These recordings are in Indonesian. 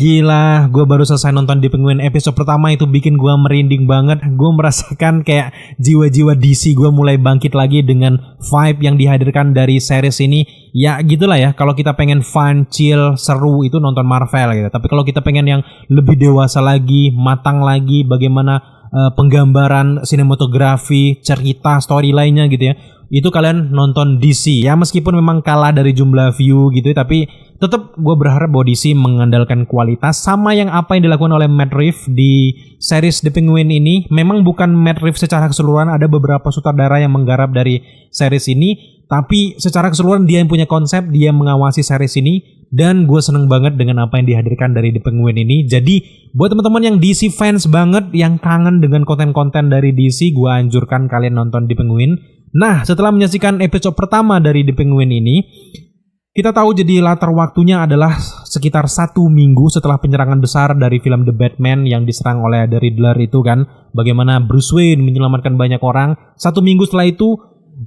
Gila, gue baru selesai nonton The Penguin episode pertama itu bikin gue merinding banget. Gue merasakan kayak jiwa-jiwa DC gue mulai bangkit lagi dengan vibe yang dihadirkan dari series ini. Ya gitulah ya, kalau kita pengen fun, chill, seru itu nonton Marvel gitu. Tapi kalau kita pengen yang lebih dewasa lagi, matang lagi, bagaimana penggambaran sinematografi, cerita, storyline-nya gitu ya, itu kalian nonton DC. Ya meskipun memang kalah dari jumlah view gitu ya, tapi tetap gue berharap bahwa DC mengandalkan kualitas sama yang apa yang dilakukan oleh Matt Reeves di series The Penguin ini. Memang bukan Matt Reeves secara keseluruhan, ada beberapa sutradara yang menggarap dari series ini, tapi secara keseluruhan dia yang punya konsep, dia mengawasi series ini, dan gue seneng banget dengan apa yang dihadirkan dari The Penguin ini. Jadi buat teman-teman yang DC fans banget, yang kangen dengan konten-konten dari DC, gue anjurkan kalian nonton The Penguin. Nah, setelah menyaksikan episode pertama dari The Penguin ini, kita tahu jadi latar waktunya adalah sekitar 1 minggu setelah penyerangan besar dari film The Batman yang diserang oleh The Riddler itu kan. Bagaimana Bruce Wayne menyelamatkan banyak orang. 1 minggu setelah itu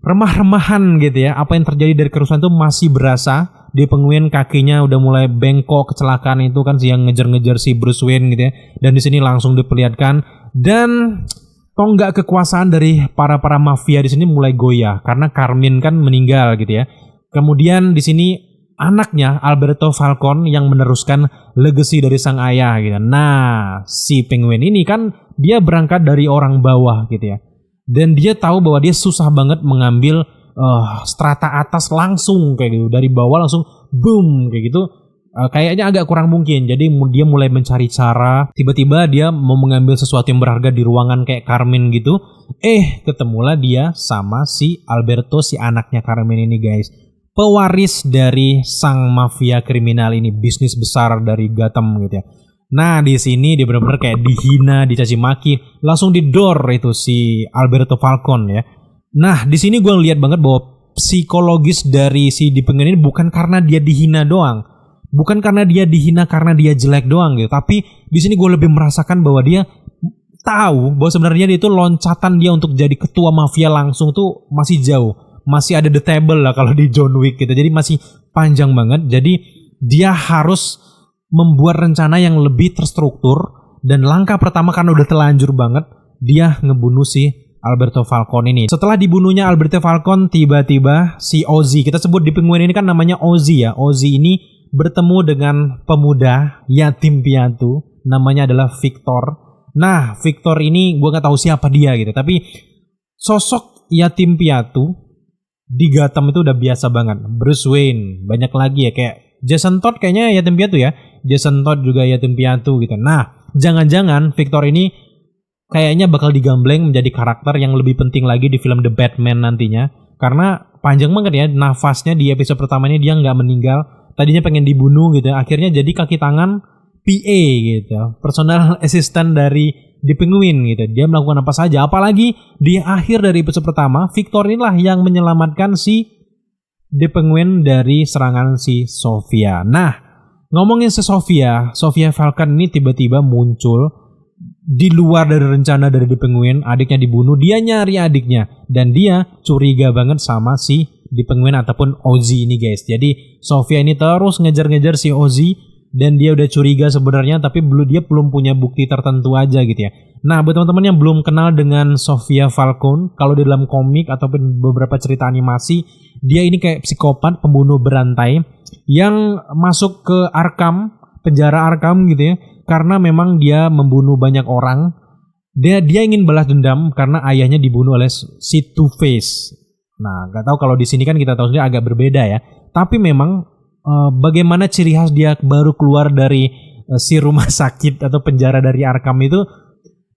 remah-remahan gitu ya. Apa yang terjadi dari kerusuhan itu masih berasa. Di Penguin kakinya udah mulai bengkok, kecelakaan itu kan yang ngejar-ngejar si Bruce Wayne gitu ya. Dan di sini langsung diperlihatkan. Dan tonggak kekuasaan dari para mafia di sini mulai goyah karena Carmine kan meninggal gitu ya. Kemudian di sini anaknya Alberto Falcone yang meneruskan legacy dari sang ayah gitu. Nah, si Penguin ini kan dia berangkat dari orang bawah gitu ya. Dan dia tahu bahwa dia susah banget mengambil strata atas langsung kayak gitu. Dari bawah langsung boom kayak gitu. Kayaknya agak kurang mungkin. Jadi dia mulai mencari cara. Tiba-tiba dia mau mengambil sesuatu yang berharga di ruangan kayak Carmine gitu. Ketemulah dia sama si Alberto, si anaknya Carmine ini guys. Pewaris dari sang mafia kriminal ini, bisnis besar dari Gotham gitu ya. Nah di sini dia benar-benar kayak dihina, dicaci maki, langsung didor itu si Alberto Falcone ya. Nah di sini gue ngeliat banget bahwa psikologis dari si The Penguin ini bukan karena dia dihina doang, bukan karena dia dihina karena dia jelek doang gitu. Tapi di sini gue lebih merasakan bahwa dia tahu bahwa sebenarnya dia itu loncatan dia untuk jadi ketua mafia langsung tuh masih jauh. Masih ada the table lah kalau di John Wick gitu. Jadi masih panjang banget. Jadi dia harus membuat rencana yang lebih terstruktur. Dan langkah pertama karena udah telanjur banget, dia ngebunuh si Alberto Falcone ini. Setelah dibunuhnya Alberto Falcone, tiba-tiba si Ozzy, kita sebut di Penguin ini kan namanya Ozzy ya. Ozzy ini bertemu dengan pemuda yatim piatu. Namanya adalah Victor. Nah Victor ini gue gak tahu siapa dia gitu. Tapi sosok yatim piatu di Gotham itu udah biasa banget. Bruce Wayne, banyak lagi ya kayak Jason Todd kayaknya yatim piatu ya. Jason Todd juga yatim piatu gitu. Nah, jangan-jangan Victor ini kayaknya bakal digambleng menjadi karakter yang lebih penting lagi di film The Batman nantinya. Karena panjang banget ya nafasnya di episode pertama ini, dia nggak meninggal. Tadinya pengen dibunuh gitu ya. Akhirnya jadi kaki tangan PA gitu. Personal assistant dari The Penguin gitu. Dia melakukan apa saja. Apalagi di akhir dari episode pertama, Victor inilah yang menyelamatkan si The Penguin dari serangan si Sofia. Nah, ngomongin si Sofia Falcone ini tiba-tiba muncul di luar dari rencana dari The Penguin. Adiknya dibunuh, dia nyari adiknya. Dan dia curiga banget sama si The Penguin ataupun Ozzy ini guys. Jadi Sofia ini terus ngejar-ngejar si Ozzy. Dan dia udah curiga sebenarnya, tapi dia belum punya bukti tertentu aja gitu ya. Nah buat teman-teman yang belum kenal dengan Sofia Falcone, kalau di dalam komik ataupun beberapa cerita animasi, dia ini kayak psikopat pembunuh berantai yang masuk ke Arkham, penjara Arkham gitu ya. Karena memang dia membunuh banyak orang. Dia ingin balas dendam karena ayahnya dibunuh oleh si Two-Face. Nah gak tahu kalau di sini kan kita tahu sendiri agak berbeda ya. Tapi memang bagaimana ciri khas dia baru keluar dari si rumah sakit atau penjara dari Arkham itu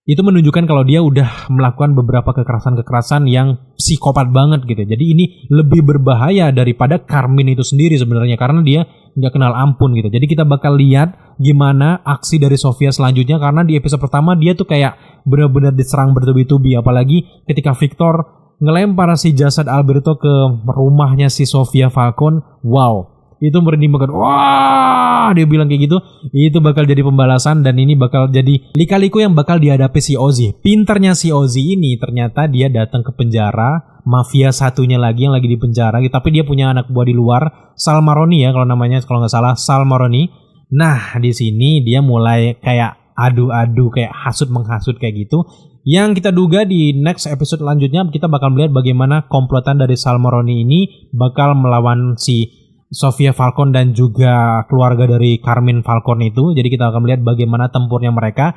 menunjukkan kalau dia udah melakukan beberapa kekerasan yang psikopat banget gitu. Jadi ini lebih berbahaya daripada Carmine itu sendiri sebenarnya karena dia nggak kenal ampun gitu. Jadi kita bakal lihat gimana aksi dari Sofia selanjutnya karena di episode pertama dia tuh kayak benar-benar diserang bertubi-tubi, apalagi ketika Victor ngelempar si jasad Alberto ke rumahnya si Sofia Falcone. Wow. Itu merinding banget. Wah, dia bilang kayak gitu. Itu bakal jadi pembalasan dan ini bakal jadi lika-liku yang bakal dihadapi si Ozzy. Pinternya si Ozzy ini ternyata dia datang ke penjara, mafia satunya lagi yang lagi di penjara, tapi dia punya anak buah di luar, Sal Maroni ya kalau namanya, kalau nggak salah Sal Maroni. Nah, di sini dia mulai kayak adu-adu, kayak hasut menghasut kayak gitu. Yang kita duga di next episode selanjutnya kita bakal melihat bagaimana komplotan dari Salmoroni ini bakal melawan si Sofia Falcon dan juga keluarga dari Carmine Falcon itu. Jadi kita akan melihat bagaimana tempurnya mereka.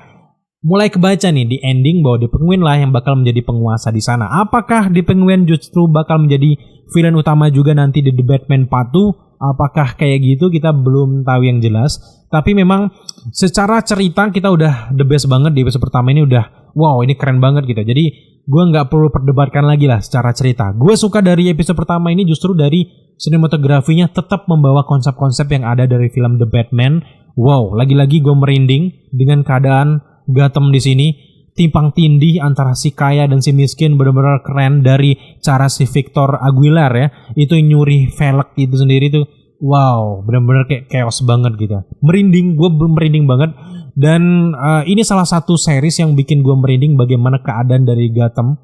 Mulai kebaca nih di ending bahwa The Penguin lah yang bakal menjadi penguasa di sana. Apakah The Penguin justru bakal menjadi villain utama juga nanti di The Batman Part 2? Apakah kayak gitu, kita belum tahu yang jelas. Tapi memang secara cerita kita udah the best banget di episode pertama ini, udah wow ini keren banget gitu. Jadi gue gak perlu perdebatkan lagi lah secara cerita. Gue suka dari episode pertama ini justru dari sinematografinya tetap membawa konsep-konsep yang ada dari film The Batman. Wow, lagi-lagi gue merinding dengan keadaan Gotham di sini. Timpang tindih antara si kaya dan si miskin benar-benar keren. Dari cara si Victor Aguilar ya, itu nyuri velg itu sendiri tuh, wow benar-benar kayak chaos banget gitu, merinding, gue merinding banget. Dan ini salah satu series yang bikin gue merinding bagaimana keadaan dari Gotham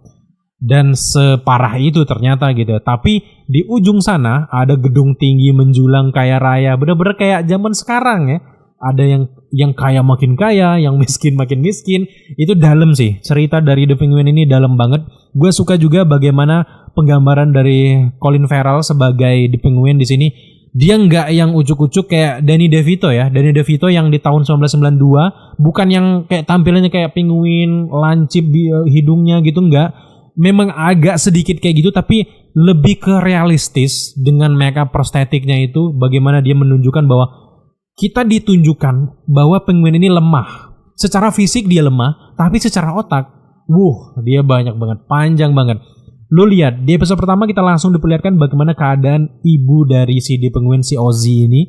dan separah itu ternyata gitu. Tapi di ujung sana ada gedung tinggi menjulang kaya raya, benar-benar kayak zaman sekarang ya. Ada yang kaya makin kaya, yang miskin makin miskin. Itu dalam sih, cerita dari The Penguin ini dalam banget. Gue suka juga bagaimana penggambaran dari Colin Farrell sebagai The Penguin di sini. Dia nggak yang ucuk-ucuk kayak Danny DeVito ya. Danny DeVito yang di tahun 1992, bukan yang kayak tampilannya kayak penguin, lancip hidungnya gitu, nggak. Memang agak sedikit kayak gitu, tapi lebih ke realistis dengan makeup prostetiknya itu. Bagaimana dia menunjukkan bahwa kita ditunjukkan bahwa penguin ini lemah. Secara fisik dia lemah, tapi secara otak, dia banyak banget, panjang banget. Lu lihat, di episode pertama kita langsung diperlihatkan bagaimana keadaan ibu dari si The Penguin, si Ozzy ini.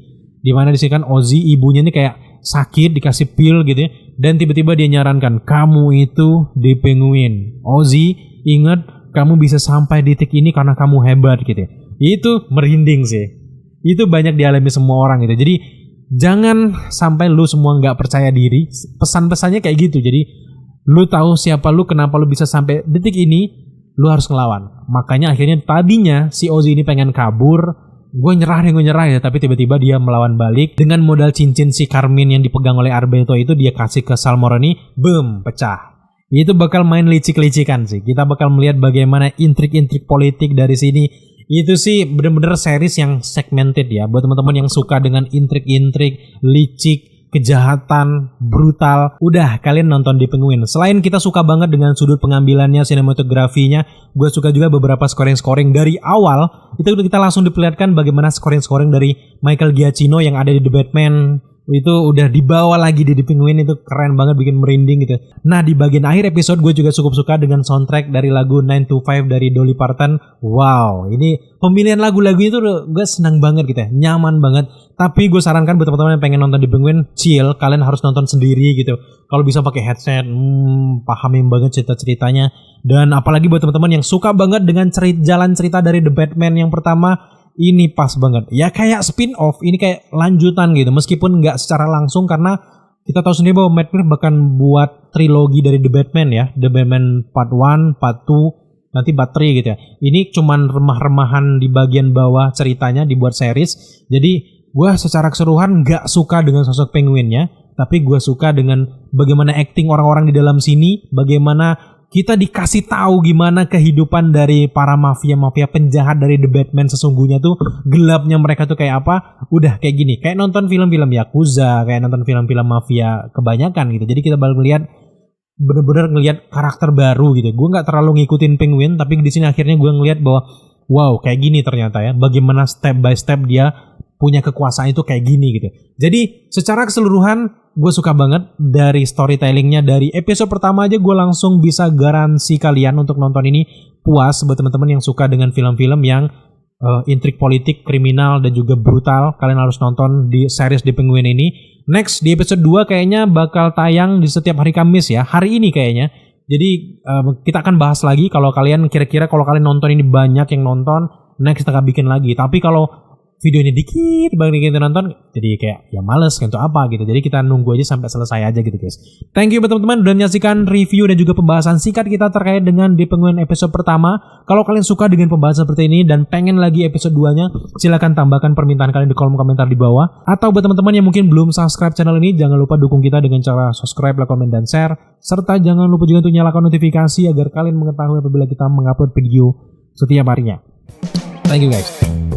Dimana disini kan Ozzy, ibunya ini kayak sakit, dikasih pil gitu ya. Dan tiba-tiba dia nyarankan, kamu itu The Penguin. Ozzy, ingat kamu bisa sampai di titik ini karena kamu hebat gitu ya. Itu merinding sih. Itu banyak dialami semua orang gitu. Jadi jangan sampai lu semua nggak percaya diri. Pesan-pesannya kayak gitu. Jadi lu tahu siapa lu, kenapa lu bisa sampai detik ini, lu harus ngelawan. Makanya akhirnya tadinya si Ozzy ini pengen kabur, gue nyerah ya. Tapi tiba-tiba dia melawan balik dengan modal cincin si Carmine yang dipegang oleh Alberto itu, dia kasih ke Salmoroni, boom, pecah. Itu bakal main licik-licikan sih. Kita bakal melihat bagaimana intrik-intrik politik dari sini. Itu sih bener-bener series yang segmented ya. Buat teman-teman yang suka dengan intrik-intrik, licik, kejahatan, brutal, udah kalian nonton The Penguin. Selain kita suka banget dengan sudut pengambilannya, sinematografinya, gue suka juga beberapa scoring-scoring dari awal. Itu kita langsung diperlihatkan bagaimana scoring-scoring dari Michael Giacchino yang ada di The Batman. Itu udah dibawa lagi di The Penguin, itu keren banget, bikin merinding gitu. Nah di bagian akhir episode gue juga cukup suka dengan soundtrack dari lagu 9 to 5 dari Dolly Parton. Wow, ini pemilihan lagu-lagu itu gue senang banget gitu ya, nyaman banget. Tapi gue sarankan buat teman-teman yang pengen nonton The Penguin, chill, kalian harus nonton sendiri gitu. Kalau bisa pakai headset, pahamin banget cerita-ceritanya. Dan apalagi buat teman-teman yang suka banget dengan jalan cerita dari The Batman yang pertama, ini pas banget. Ya kayak spin-off, ini kayak lanjutan gitu. Meskipun nggak secara langsung karena kita tahu sendiri bahwa Matt Reeves bahkan buat trilogi dari The Batman ya. The Batman Part 1, Part 2, nanti Part 3 gitu ya. Ini cuman remah-remahan di bagian bawah ceritanya dibuat series. Jadi gue secara keseluruhan nggak suka dengan sosok penguinnya. Tapi gue suka dengan bagaimana acting orang-orang di dalam sini. Bagaimana kita dikasih tahu gimana kehidupan dari para mafia penjahat dari The Batman sesungguhnya tuh, gelapnya mereka tuh kayak apa. Udah kayak gini, kayak nonton film-film Yakuza, kayak nonton film-film mafia kebanyakan gitu. Jadi kita bakal ngeliat, bener-bener ngeliat karakter baru gitu. Gue gak terlalu ngikutin Penguin, tapi di sini akhirnya gue ngeliat bahwa wow kayak gini ternyata ya, bagaimana step by step dia punya kekuasaan itu kayak gini gitu. Jadi secara keseluruhan gue suka banget dari storytellingnya. Dari episode pertama aja gue langsung bisa garansi kalian untuk nonton ini puas. Buat teman-teman yang suka dengan film-film yang intrik politik, kriminal, dan juga brutal, kalian harus nonton di series The Penguin ini. Next di episode 2 kayaknya bakal tayang di setiap hari Kamis ya, hari ini kayaknya. Jadi kita akan bahas lagi. Kalau kalian kira-kira kalau kalian nonton ini banyak yang nonton, next kita akan bikin lagi. Tapi kalau videonya dikit banget kita nonton, jadi kayak ya males untuk apa gitu. Jadi kita nunggu aja sampai selesai aja gitu guys. Thank you buat teman-teman udah menyaksikan review dan juga pembahasan singkat kita terkait dengan Deep Penguin episode pertama. Kalau kalian suka dengan pembahasan seperti ini dan pengen lagi episode 2-nya, silahkan tambahkan permintaan kalian di kolom komentar di bawah. Atau buat teman-teman yang mungkin belum subscribe channel ini, jangan lupa dukung kita dengan cara subscribe, like, komen, dan share. Serta jangan lupa juga untuk nyalakan notifikasi agar kalian mengetahui apabila kita mengupload video setiap harinya. Thank you guys.